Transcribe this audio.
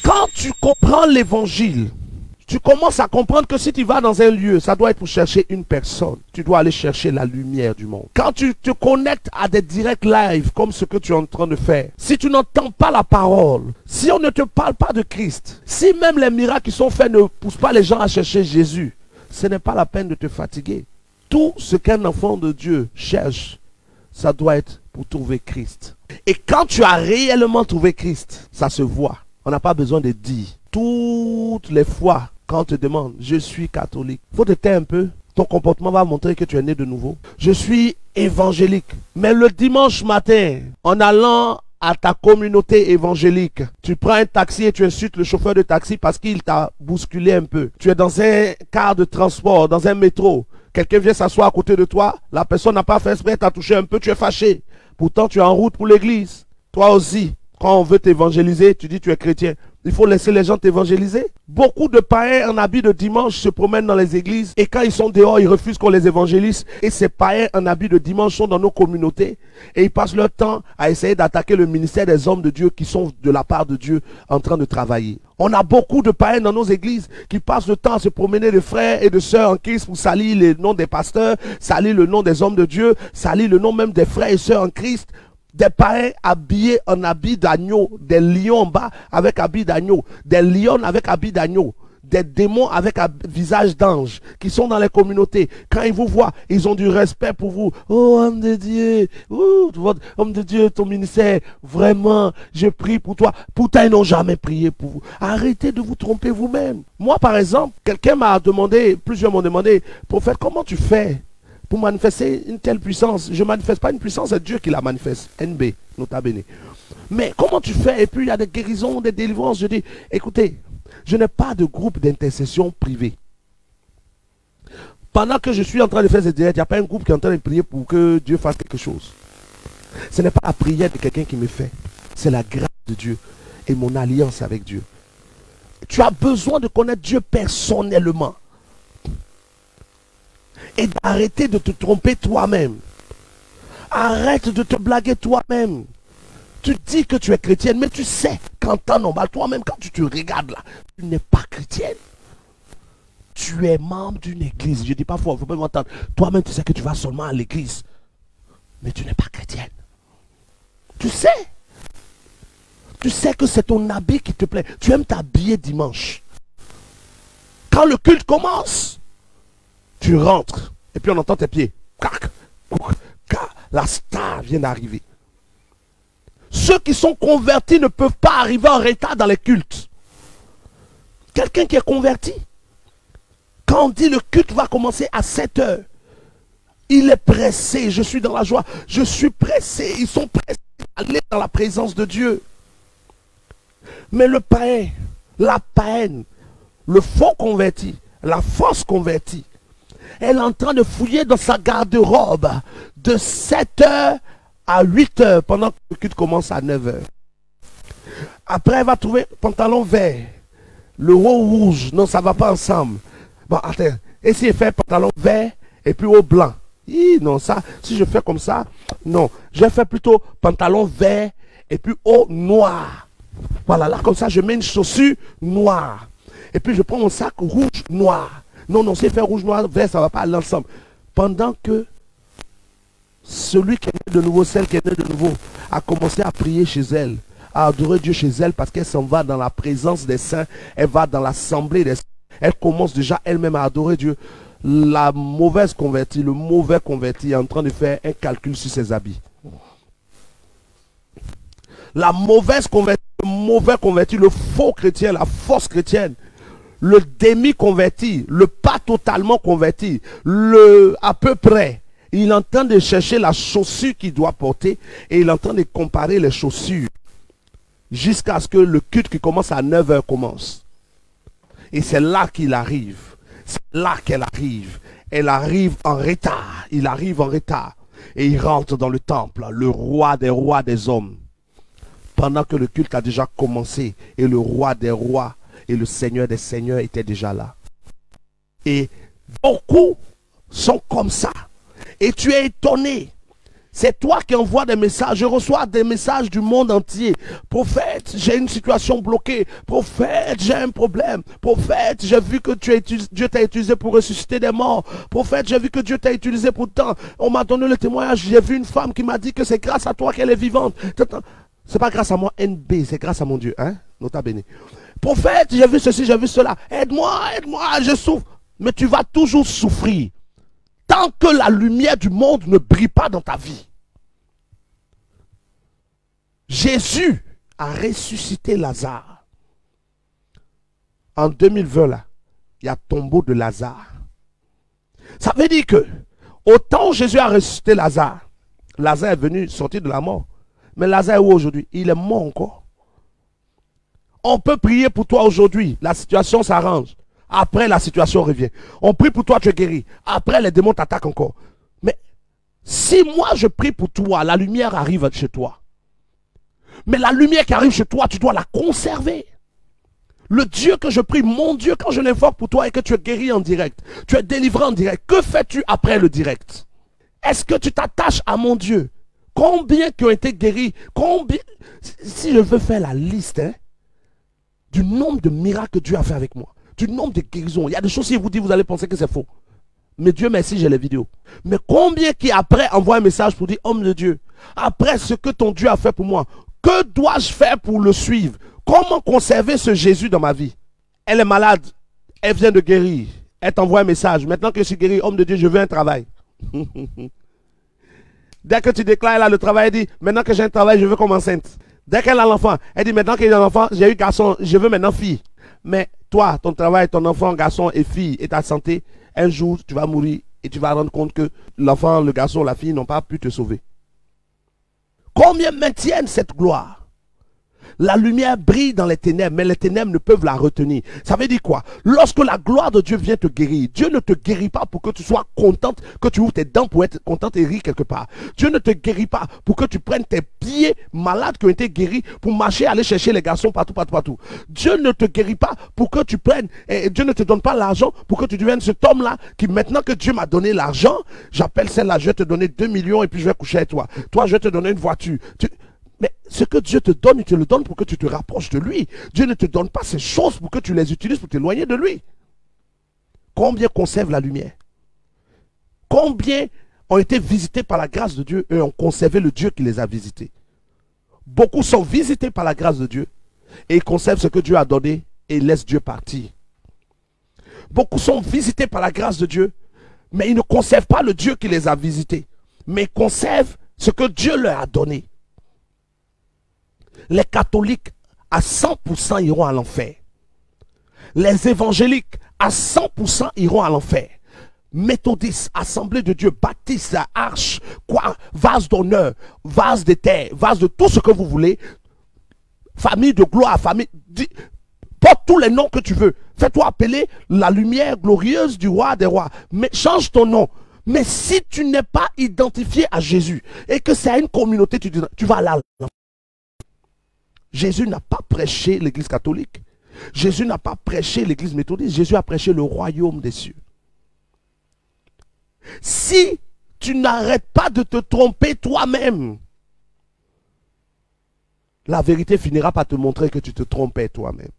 Quand tu comprends l'évangile, tu commences à comprendre que si tu vas dans un lieu, ça doit être pour chercher une personne. Tu dois aller chercher la lumière du monde. Quand tu te connectes à des directs live comme ce que tu es en train de faire, si tu n'entends pas la parole, si on ne te parle pas de Christ, si même les miracles qui sont faits ne poussent pas les gens à chercher Jésus, ce n'est pas la peine de te fatiguer. Tout ce qu'un enfant de Dieu cherche, ça doit être pour trouver Christ. Et quand tu as réellement trouvé Christ, ça se voit. On n'a pas besoin de dire. Toutes les fois, quand on te demande, je suis catholique, faut te taire un peu. Ton comportement va montrer que tu es né de nouveau. Je suis évangélique. Mais le dimanche matin, en allant à ta communauté évangélique, tu prends un taxi et tu insultes le chauffeur de taxi parce qu'il t'a bousculé un peu. Tu es dans un car de transport, dans un métro. Quelqu'un vient s'asseoir à côté de toi. La personne n'a pas fait exprès, t'a touché un peu, tu es fâché. Pourtant, tu es en route pour l'église. Toi aussi, quand on veut t'évangéliser, tu dis tu es chrétien. Il faut laisser les gens t'évangéliser. Beaucoup de païens en habit de dimanche se promènent dans les églises et quand ils sont dehors, ils refusent qu'on les évangélise. Et ces païens en habit de dimanche sont dans nos communautés et ils passent leur temps à essayer d'attaquer le ministère des hommes de Dieu qui sont de la part de Dieu en train de travailler. On a beaucoup de païens dans nos églises qui passent le temps à se promener de frères et de sœurs en Christ pour salir le nom des pasteurs, salir le nom des hommes de Dieu, salir le nom même des frères et sœurs en Christ. Des païens habillés en habit d'agneau, des lions en bas avec habit d'agneau, des lions avec habit d'agneau, des démons avec visage d'ange qui sont dans les communautés. Quand ils vous voient, ils ont du respect pour vous. Oh, homme de Dieu, oh, homme de Dieu, ton ministère, vraiment, je prie pour toi. Pourtant, ils n'ont jamais prié pour vous. Arrêtez de vous tromper vous-même. Moi, par exemple, quelqu'un m'a demandé, plusieurs m'ont demandé, prophète, comment tu fais pour manifester une telle puissance? Je ne manifeste pas une puissance, c'est Dieu qui la manifeste. NB, nota bene. Mais comment tu fais? Et puis il y a des guérisons, des délivrances. Je dis, écoutez, je n'ai pas de groupe d'intercession privé. Pendant que je suis en train de faire ce direct, il n'y a pas un groupe qui est en train de prier pour que Dieu fasse quelque chose. Ce n'est pas la prière de quelqu'un qui me fait. C'est la grâce de Dieu et mon alliance avec Dieu. Tu as besoin de connaître Dieu personnellement. Et d'arrêter de te tromper toi-même. Arrête de te blaguer toi-même. Tu dis que tu es chrétienne, mais tu sais qu'en temps normal, toi-même, quand tu te regardes là, tu n'es pas chrétienne. Tu es membre d'une église. Je dis pas fort, il ne faut pas m'entendre. Toi-même, tu sais que tu vas seulement à l'église. Mais tu n'es pas chrétienne. Tu sais. Tu sais que c'est ton habit qui te plaît. Tu aimes t'habiller dimanche. Quand le culte commence, tu rentres et puis on entend tes pieds. La star vient d'arriver. Ceux qui sont convertis ne peuvent pas arriver en retard dans les cultes. Quelqu'un qui est converti, quand on dit le culte va commencer à 7 heures, il est pressé. Je suis dans la joie. Je suis pressé. Ils sont pressés d'aller dans la présence de Dieu. Mais le païen, la païenne, le faux converti, la fausse convertie, elle est en train de fouiller dans sa garde-robe de 7 heures à 8 heures pendant que le culte commence à 9 heures. Après, elle va trouver pantalon vert, le haut rouge. Non, ça ne va pas ensemble. Bon, attends. Et si elle fait pantalon vert et puis haut blanc? Non, ça, si je fais comme ça, non. Je vais faire plutôt pantalon vert et puis haut noir. Voilà, là, comme ça, je mets une chaussure noire. Et puis, je prends mon sac rouge noir. Non, non, c'est fait rouge, noir, vert, ça ne va pas aller ensemble. Pendant que celui qui est né de nouveau, celle qui est née de nouveau, a commencé à prier chez elle, à adorer Dieu chez elle, parce qu'elle s'en va dans la présence des saints, elle va dans l'assemblée des saints, elle commence déjà elle-même à adorer Dieu. La mauvaise convertie, le mauvais converti est en train de faire un calcul sur ses habits. La mauvaise convertie, le mauvais converti, le faux chrétien, la fausse chrétienne, le demi-converti, le pas totalement converti, le à peu près, il est en train de chercher la chaussure qu'il doit porter et il est en train de comparer les chaussures jusqu'à ce que le culte qui commence à 9 heures commence. Et c'est là qu'il arrive. C'est là qu'elle arrive. Elle arrive en retard. Il arrive en retard. Et il rentre dans le temple, le roi des hommes. Pendant que le culte a déjà commencé et le roi des rois et le Seigneur des seigneurs était déjà là. Et beaucoup sont comme ça. Et tu es étonné. C'est toi qui envoies des messages. Je reçois des messages du monde entier. Prophète, j'ai une situation bloquée. Prophète, j'ai un problème. Prophète, j'ai vu que Dieu t'a utilisé pour ressusciter des morts. Prophète, j'ai vu que Dieu t'a utilisé pour tant. On m'a donné le témoignage. J'ai vu une femme qui m'a dit que c'est grâce à toi qu'elle est vivante. C'est pas grâce à moi, NB, c'est grâce à mon Dieu. Hein? Nota bene. Prophète, j'ai vu ceci, j'ai vu cela. Aide-moi, aide-moi, je souffre. Mais tu vas toujours souffrir. Tant que la lumière du monde ne brille pas dans ta vie. Jésus a ressuscité Lazare. En 2020, là, il y a tombeau de Lazare. Ça veut dire que, autant Jésus a ressuscité Lazare, Lazare est venu sortir de la mort. Mais Lazare est où aujourd'hui? Il est mort encore. On peut prier pour toi aujourd'hui. La situation s'arrange. Après, la situation revient. On prie pour toi, tu es guéri. Après, les démons t'attaquent encore. Mais si moi, je prie pour toi, la lumière arrive chez toi. Mais la lumière qui arrive chez toi, tu dois la conserver. Le Dieu que je prie, mon Dieu, quand je l'invoque pour toi et que tu es guéri en direct, tu es délivré en direct, que fais-tu après le direct? Est-ce que tu t'attaches à mon Dieu? Combien qui ont été guéris? Combien? Si je veux faire la liste, hein, du nombre de miracles que Dieu a fait avec moi, du nombre de guérisons. Il y a des choses, si vous dites, vous allez penser que c'est faux. Mais Dieu merci, j'ai les vidéos. Mais combien qui après envoient un message pour dire, homme de Dieu, après ce que ton Dieu a fait pour moi, que dois-je faire pour le suivre? Comment conserver ce Jésus dans ma vie? Elle est malade, elle vient de guérir, elle t'envoie un message. Maintenant que je suis guéri, homme de Dieu, je veux un travail. Dès que tu déclares, elle a le travail, elle dit, maintenant que j'ai un travail, je veux comme enceinte. Dès qu'elle a l'enfant, elle dit, maintenant qu'il a l'enfant, j'ai eu garçon, je veux maintenant fille. Mais toi, ton travail, ton enfant, garçon et fille et ta santé, un jour, tu vas mourir et tu vas rendre compte que l'enfant, le garçon, la fille n'ont pas pu te sauver. Combien maintiennent cette gloire? La lumière brille dans les ténèbres, mais les ténèbres ne peuvent la retenir. Ça veut dire quoi? Lorsque la gloire de Dieu vient te guérir, Dieu ne te guérit pas pour que tu sois contente, que tu ouvres tes dents pour être contente et rire quelque part. Dieu ne te guérit pas pour que tu prennes tes pieds malades qui ont été guéris pour marcher, aller chercher les garçons partout, partout, partout. Dieu ne te guérit pas pour que tu prennes, et Dieu ne te donne pas l'argent pour que tu deviennes cet homme-là qui, maintenant que Dieu m'a donné l'argent, j'appelle celle-là, je vais te donner 2 millions et puis je vais coucher avec toi. Toi, je vais te donner une voiture. Mais ce que Dieu te donne, il te le donne pour que tu te rapproches de lui. Dieu ne te donne pas ces choses pour que tu les utilises pour t'éloigner de lui. Combien conservent la lumière? Combien ont été visités par la grâce de Dieu et ont conservé le Dieu qui les a visités? Beaucoup sont visités par la grâce de Dieu et ils conservent ce que Dieu a donné et ils laissent Dieu partir. Beaucoup sont visités par la grâce de Dieu, mais ils ne conservent pas le Dieu qui les a visités, mais ils conservent ce que Dieu leur a donné. Les catholiques, à 100% iront à l'enfer. Les évangéliques, à 100% iront à l'enfer. Méthodistes, Assemblée de Dieu, baptistes, arche, quoi, vase d'honneur, vase de terre, vase de tout ce que vous voulez, famille de gloire, famille, porte tous les noms que tu veux. Fais-toi appeler la lumière glorieuse du roi des rois. Mais change ton nom. Mais si tu n'es pas identifié à Jésus et que c'est à une communauté, tu vas aller à l'enfer. Jésus n'a pas prêché l'église catholique. Jésus n'a pas prêché l'église méthodiste. Jésus a prêché le royaume des cieux. Si tu n'arrêtes pas de te tromper toi-même, la vérité finira par te montrer que tu te trompais toi-même.